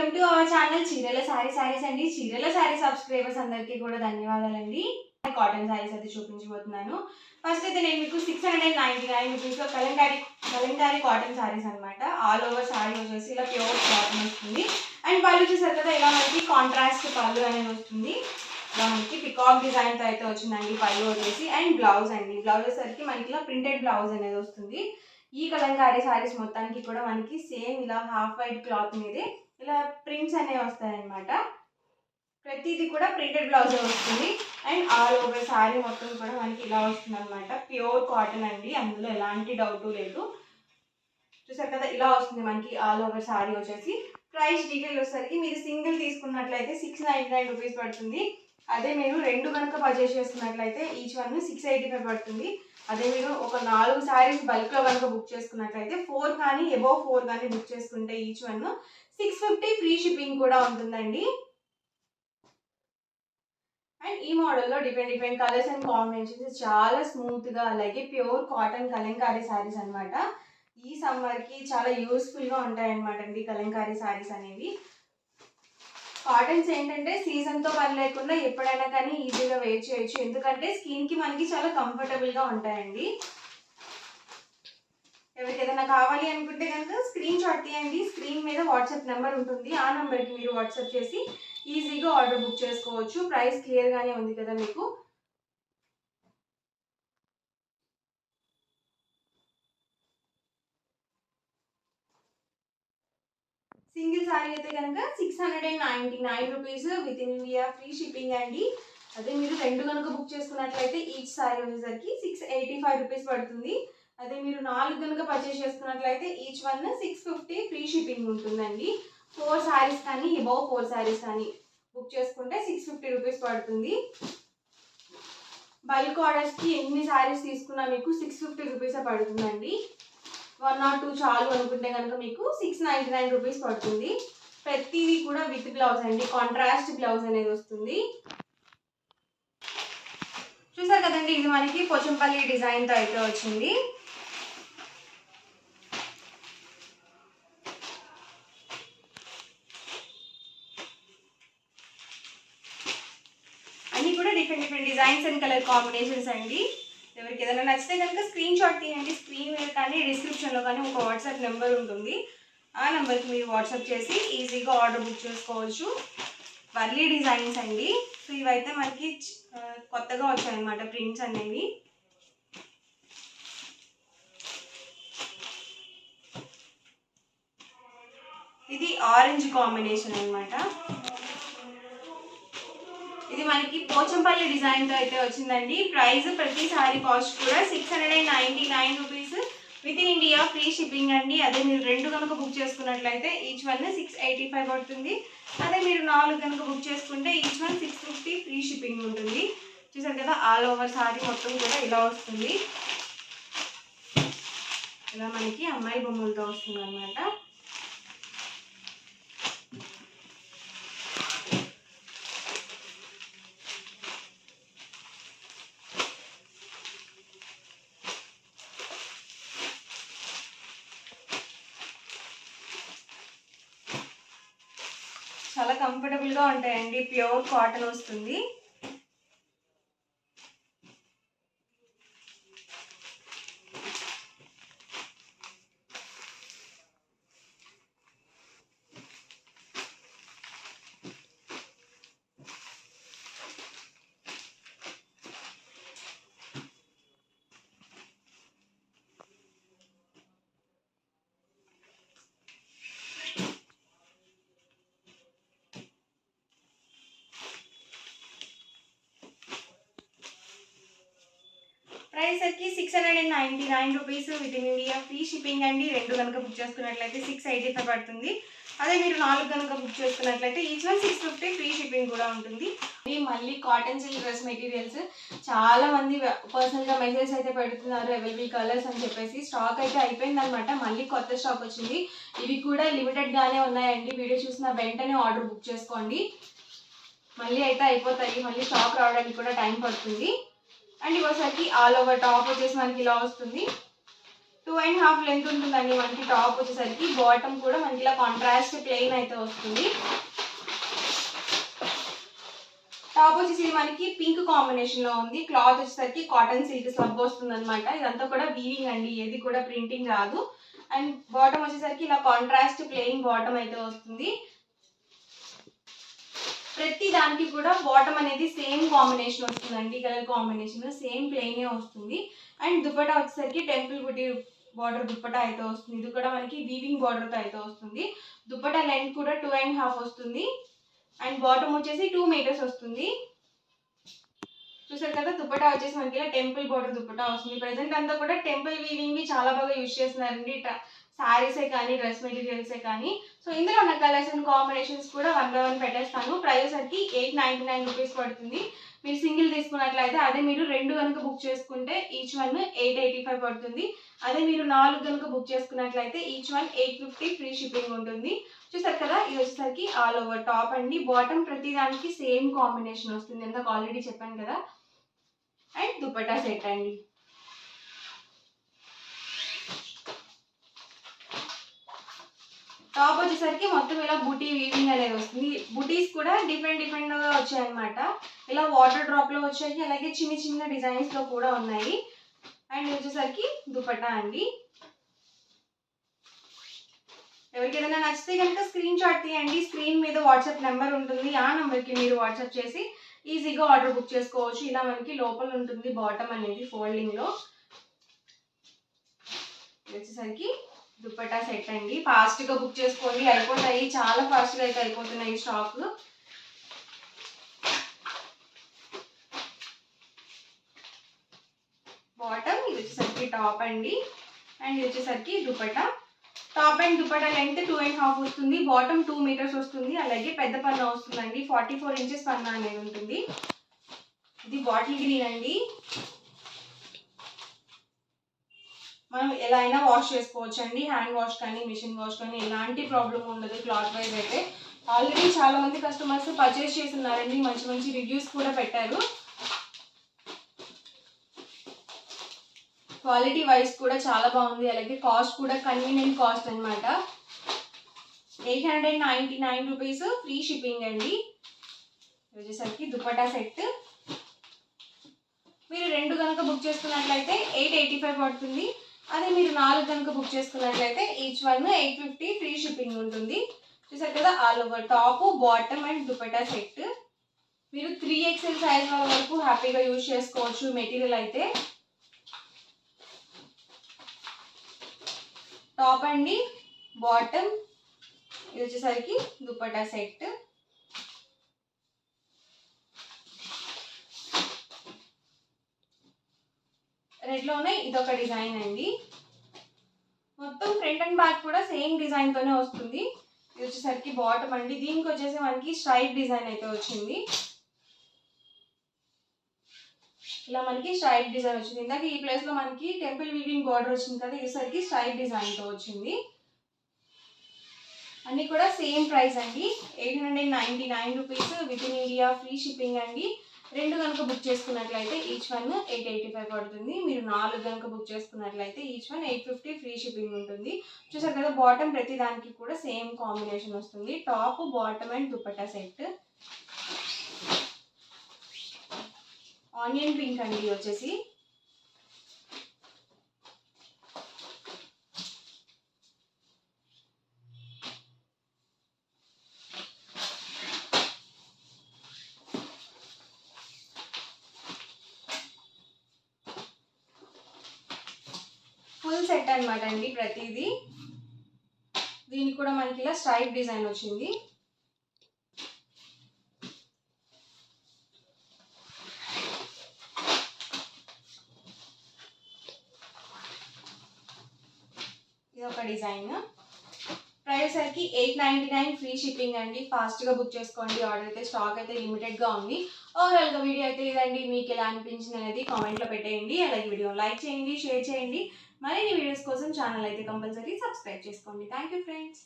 Welcome to our channel చీరల సారీస్ అండి. చీరల సారీ సబ్స్క్రైబర్స్ అందరికీ కూడా ధన్యవాదాలండి. కాటన్ సారీస్ అయితే చూపించబోతున్నాను. ఫస్ట్ అయితే నేను మీకు 699 రూపీస్లో కలంకారీ కాటన్ సారీస్ అనమాట. ఆల్ ఓవర్ సారీ వచ్చేసి ఇలా ప్యూర్ కాటన్ వస్తుంది. అండ్ పళ్ళు చూసారు కదా, ఇలా మనకి కాంట్రాస్ట్ పళ్ళు అనేది వస్తుంది. ఇలా మనకి పికాక్ డిజైన్తో అయితే వచ్చిందండి పళ్ళు వచ్చేసి. అండ్ బ్లౌజ్ అండి, బ్లౌజ్ వచ్చేసరికి మనకి ఇలా ప్రింటెడ్ బ్లౌజ్ అనేది వస్తుంది. ఈ కలంకారీ సారీస్ మొత్తానికి కూడా మనకి సేమ్ ఇలా హాఫ్ వైట్ క్లాత్ మీదే ఇలా ప్రింట్స్ అనేవి వస్తాయన్నమాట. ప్రతిదీ కూడా ప్రింటెడ్ బ్లౌజ్ వస్తుంది. అండ్ ఆల్ ఓవర్ సారీ మొత్తం కూడా మనకి ఇలా వస్తుంది అనమాట. ప్యూర్ కాటన్ అండి, అందులో ఎలాంటి డౌట్ లేదు. చూసారు కదా, ఇలా వస్తుంది మనకి ఆల్ ఓవర్ సారీ వచ్చేసి. ప్రైస్ డీటెయిల్ వచ్చేసరికి మీరు సింగిల్ తీసుకున్నట్లయితే 699 రూపీస్ పడుతుంది. అదే మీరు రెండు కనుక పర్చేస్ చేసుకున్నట్లయితే ఈచ్ వన్ 685 పడుతుంది. అదే మీరు ఒక 4 సారీస్ బల్క్లో కనుక బుక్ చేసుకున్నట్లయితే 4 కానీ అబోవ్ 4 కానీ బుక్ చేసుకుంటే ఈచ్ వన్ 650 ఫ్రీ షిప్పింగ్ కూడా ఉంటుందండి. అండ్ ఈ మోడల్లో డిఫరెంట్ కలర్స్ అండ్ కాంబినేషన్స్ చాలా స్మూత్గా, అలాగే ప్యూర్ కాటన్ కలంకారీ శారీస్ అనమాట. ఈ సమ్మర్కి చాలా యూస్ఫుల్గా ఉంటాయన్నమాట అండి కలంకారీ శారీస్ అనేవి. కాటన్స్ ఏంటంటే సీజన్తో పని లేకుండా ఎప్పుడైనా కానీ ఈజీగా వేర్ చేయొచ్చు, ఎందుకంటే స్కిన్కి మనకి చాలా కంఫర్టబుల్గా ఉంటాయండి. ఎవరికి ఏదైనా కావాలి అనుకుంటే కనుక స్క్రీన్ షాట్ తీయండి. స్క్రీన్ మీద వాట్సాప్ నెంబర్ ఉంటుంది, ఆ నెంబర్కి మీరు వాట్సాప్ చేసి ఈజీగా ఆర్డర్ బుక్ చేసుకోవచ్చు. ప్రైస్ క్లియర్గానే ఉంది కదా మీకు. సింగిల్ సారీ అయితే కనుక 699 rupees with in India free shipping అండి. అదే మీరు రెండు కనుక బుక్ చేసుకున్నట్లయితే ఈచ్ సారీ వచ్చేసరికి 685 రూపీస్ పడుతుంది. అదే మీరు 4 కనుక పర్చేస్ చేసుకున్నట్లయితే ఈచ్ వన్ 650 ఫ్రీ షిప్పింగ్ ఉంటుందండి. 4 సారీస్ కానీ అబౌవ్ 4 సారీస్ కానీ బుక్ చేసుకుంటే 650 రూపీస్ పడుతుంది. బల్క్ ఆర్డర్స్కి ఎన్ని సారీస్ తీసుకున్నా మీకు 650 రూపీసే పడుతుందండి. 1 or 2 చాలు అనుకుంటే కనుక మీకు 699 రూపీస్ పడుతుంది. ప్రతిదీ కూడా విత్ బ్లౌజ్ అండి, కాంట్రాస్ట్ బ్లౌజ్ అనేది వస్తుంది. చూసారు కదండి, ఇది మనకి పోచంపల్లి డిజైన్తో అయితే వచ్చింది. అన్నీ కూడా different designs and colour combinations అండి. ఎవరికి ఏదైనా నచ్చితే కనుక స్క్రీన్ షాట్ తీయండి. స్క్రీన్ మీద కానీ డిస్క్రిప్షన్లో కానీ ఒక వాట్సాప్ నెంబర్ ఉంటుంది, ఆ నెంబర్కి మీరు వాట్సాప్ చేసి ఈజీగా ఆర్డర్ బుక్ చేసుకోవచ్చు. వర్లీ డిజైన్స్ అండి. సో ఇవైతే మనకి కొత్తగా వచ్చాయన్నమాట ప్రింట్స్ అనేవి. ఇది ఆరెంజ్ కాంబినేషన్ అనమాట. ఇది మనకి పోచంపల్లి డిజైన్తో అయితే వచ్చిందండి. ప్రైస్ ప్రతి సారీ కాస్ట్ కూడా 699 rupees with in India free shipping అండి. అదే మీరు రెండు కనుక బుక్ చేసుకున్నట్లయితే ఈచ్ వన్ 685 పడుతుంది. అదే మీరు 4 కనుక బుక్ చేసుకుంటే ఈచ్ వన్ 650 ఫ్రీ షిప్పింగ్ ఉంటుంది. చూసారు కదా, ఆల్ ఓవర్ సారీ మొత్తం కూడా ఇలా వస్తుంది. ఇలా మనకి అమ్మాయి బొమ్మలతో వస్తుంది అనమాట. చాలా కంఫర్టబుల్గా ఉంటాయండి, ప్యూర్ కాటన్ వస్తుంది. ప్రైస్ వచ్చి 699 rupees with in India free shipping అండి. రెండు కనుక బుక్ చేసుకున్నట్లయితే 685 పడుతుంది. అదే మీరు 4 కనుక బుక్ చేసుకున్నట్లయితే ఈచ్ వన్ 650 ఫ్రీ షిప్పింగ్ కూడా ఉంటుంది. మళ్ళీ కాటన్ సిల్క్ డ్రెస్ మెటీరియల్స్ చాలా మంది పర్సనల్గా మెసేజ్ అయితే పెడుతున్నారు, అవైలబుల్ కలర్స్ అని చెప్పేసి. స్టాక్ అయితే అయిపోయిందనమాట, మళ్ళీ కొత్త స్టాక్ వచ్చింది. ఇవి కూడా లిమిటెడ్గానే ఉన్నాయండి. వీడియో చూసిన వెంటనే ఆర్డర్ బుక్ చేసుకోండి, మళ్ళీ అయితే అయిపోతాయి. మళ్ళీ స్టాక్ రావడానికి కూడా టైం పడుతుంది. అండ్ ఇవసరికి ఆల్ ఓవర్ టాప్ వచ్చేసి మనకి ఇలా వస్తుంది. 2 2.5 లెంత్ ఉంటుందండి మనకి టాప్ వచ్చేసరికి. బాటమ్ కూడా మనకి ఇలా కాంట్రాస్ట్ ప్లెయిన్ అయితే వస్తుంది. టాప్ వచ్చేసి మనకి పింక్ కాంబినేషన్ లో ఉంది. క్లాత్ వచ్చేసరికి కాటన్ సిల్క్ స్లబ్ వస్తుంది అనమాట. ఇదంతా కూడా వీవింగ్ అండి, ఏది కూడా ప్రింటింగ్ రాదు. అండ్ బాటమ్ వచ్చేసరికి ఇలా కాంట్రాస్ట్ ప్లెయిన్ బాటమ్ అయితే వస్తుంది. ప్రతి దానికి కూడా బాటమ్ అనేది సేమ్ కాంబినేషన్ వస్తుందండి, కలర్ కాంబినేషన్ సేమ్ ప్లెయినే వస్తుంది. అండ్ దుపట్టా వచ్చేసరికి టెంపుల్ బుటీ బార్డర్ దుపట్టా అయితే వస్తుంది. ఇది కూడా మనకి వీవింగ్ బార్డర్తో అయితే వస్తుంది. దుపట్టా లెంత్ కూడా 2.5 వస్తుంది. అండ్ బాటమ్ వచ్చేసి 2 మీటర్స్ వస్తుంది. చూసారు కదా, దుపట్టా వచ్చేసి మనకి ఇలా టెంపుల్ బార్డర్ దుపట్టా వస్తుంది. ప్రెసెంట్ అంతా కూడా టెంపుల్ వీవింగ్ ని చాలా బాగా యూజ్ చేస్తున్నారండి, శారీసే కానీ డ్రెస్ మెటీరియల్సే కానీ. సో ఇందులో ఉన్న కలర్స్ అండ్ కాంబినేషన్స్ కూడా 1 by 1 పెట్టేస్తాను. ప్రైస్ వచ్చి 899 రూపీస్ పడుతుంది. మీరు సింగిల్ తీసుకున్నట్లయితే, అదే మీరు 2 కనుక బుక్ చేసుకుంటే ఈచ్ వన్ 885 పడుతుంది. అదే మీరు 4 కనుక బుక్ చేసుకున్నట్లయితే ఈచ్ వన్ 850 ఫ్రీ షిప్పింగ్ ఉంటుంది. చూసారు కదా, ఇది వచ్చేసరికి ఆల్ ఓవర్ టాప్ అండి. బాటమ్ ప్రతి దానికి సేమ్ కాంబినేషన్ వస్తుంది, ఇందాక ఆల్రెడీ చెప్పాను కదా. అండ్ దుపట్టా సెట్ అండి. టాప్ వచ్చేసరికి మొత్తం ఇలా బుటీ వీవింగ్ అనేది వస్తుంది. బుటీస్ కూడా డిఫరెంట్ గా వచ్చాయన్నమాట. ఇలా వాటర్ డ్రాప్ లో వచ్చాయి, అలాగే చిన్న చిన్న డిజైన్స్ లో కూడా ఉన్నాయి. అండ్ వచ్చేసరికి దుపట్టా అండి. ఎవరికి ఏదైనా నచ్చితే కనుక స్క్రీన్ షాట్ తీయండి. స్క్రీన్ మీద వాట్సాప్ నెంబర్ ఉంటుంది, ఆ నెంబర్కి మీరు వాట్సాప్ చేసి ఈజీగా ఆర్డర్ బుక్ చేసుకోవచ్చు. ఇలా మనకి లోపల ఉంటుంది బాటమ్ అనేది ఫోల్డింగ్ లో. వచ్చేసరికి దుపట్టా సెట్ అండి. ఫాస్ట్ గా బుక్ చేసుకోండి, అయిపోతాయి, చాలా ఫాస్ట్ గా అయితే అయిపోతున్నాయి స్టాక్. బాటమ్, ఇది వచ్చేసరికి టాప్ అండి. అండ్ ఇది వచ్చేసరికి dupatta. Top and dupatta length 2.5 వస్తుంది. బాటమ్ 2 మీటర్స్ వస్తుంది. అలాగే పెద్ద పన్నా వస్తుందండి, 44 ఇంచెస్ పన్నా అనేది ఉంటుంది. ఇది బాటిల్ గ్రీన్ అండి. మనం ఎలా అయినా వాష్ చేసుకోవచ్చు అండి, హ్యాండ్ వాష్ కానీ మిషన్ వాష్ కానీ ఎలాంటి ప్రాబ్లం ఉండదు. క్లాత్ వైజ్ అయితే ఆల్రెడీ చాలా మంది కస్టమర్స్ పర్చేస్ చేస్తున్నారండి, మంచి మంచి రివ్యూస్ కూడా పెట్టారు. క్వాలిటీ వైజ్ కూడా చాలా బాగుంది, అలాగే కాస్ట్ కూడా కన్వీనియంట్ కాస్ట్ అనమాట. 899 రూపీస్ ఫ్రీ షిప్పింగ్ అండి. వచ్చేసరికి దుపట్టా సెట్. మీరు 2 కనుక బుక్ చేసుకున్నట్లయితే 885 పడుతుంది. అదే మీరు 4 కనుక బుక్ చేసుకున్నట్లయితే ఈచ్ వన్ 850 ఫ్రీ షిప్పింగ్ ఉంటుంది. చూసారు కదా, all over top, bottom and dupatta set. మీరు 3XL సైజ్ వరకు హ్యాపీగా యూజ్ చేసుకోవచ్చు మెటీరియల్ అయితే. టాప్ అండి, బాటమ్, ఇది వచ్చేసరికి దుపట్టా సెట్. రెడ్ లోనే ఇదొక డిజైన్ అండి. మొత్తం ఫ్రంట్ అండ్ బ్యాక్ కూడా సేమ్ డిజైన్ తోనే వస్తుంది. ఇది వచ్చేసరికి బాటమ్ అండి. దీనికి వచ్చేసి మనకి స్ట్రైప్ డిజైన్ అయితే వచ్చింది. ఇలా మనకి స్ట్రైప్ డిజైన్ వచ్చింది. ఇందాక ఈ ప్లేస్ లో మనకి టెంపుల్ వీవింగ్ బార్డర్ వచ్చింది కదా, ఇది స్ట్రైప్ డిజైన్ తో వచ్చింది. అన్ని కూడా సేమ్ ప్రైస్ అండి, 899 rupees with in India free shipping అండి. 2 కనుక బుక్ చేసుకున్నట్లయితే ఈచ్ వన్ 885 పడుతుంది. మీరు 4 కనుక బుక్ చేసుకున్నట్లయితే ఈచ్ వన్ 850 ఫ్రీ షిప్పింగ్ ఉంటుంది. చూసారు కదా, బాటమ్ ప్రతి దానికి కూడా సేమ్ కాంబినేషన్ వస్తుంది. Top, bottom and dupatta set. Onion pink అండి వచ్చేసి. ఫుల్ సెట్ అనమాట అండి ప్రతిదీ. దీనికి కూడా మనకి ఇలా స్ట్రైప్ డిజైన్ వచ్చింది. ఇది ఒక డిజైన్. ప్రైస్ సరికి 899 ఫ్రీ షిప్పింగ్ అండి. ఫాస్ట్గా బుక్ చేసుకోండి, ఆర్డర్ అయితే స్టాక్ అయితే లిమిటెడ్గా ఉంది. ఓవరాల్గా వీడియో అయితే ఇదండి. మీకు ఎలా అనిపించింది అనేది కామెంట్లో పెట్టేయండి. అలాగే వీడియో లైక్ చేయండి, షేర్ చేయండి. మరిన్ని వీడియోస్ కోసం ఛానల్ అయితే కంపల్సరీ సబ్స్క్రైబ్ చేసుకోండి. Thank you friends.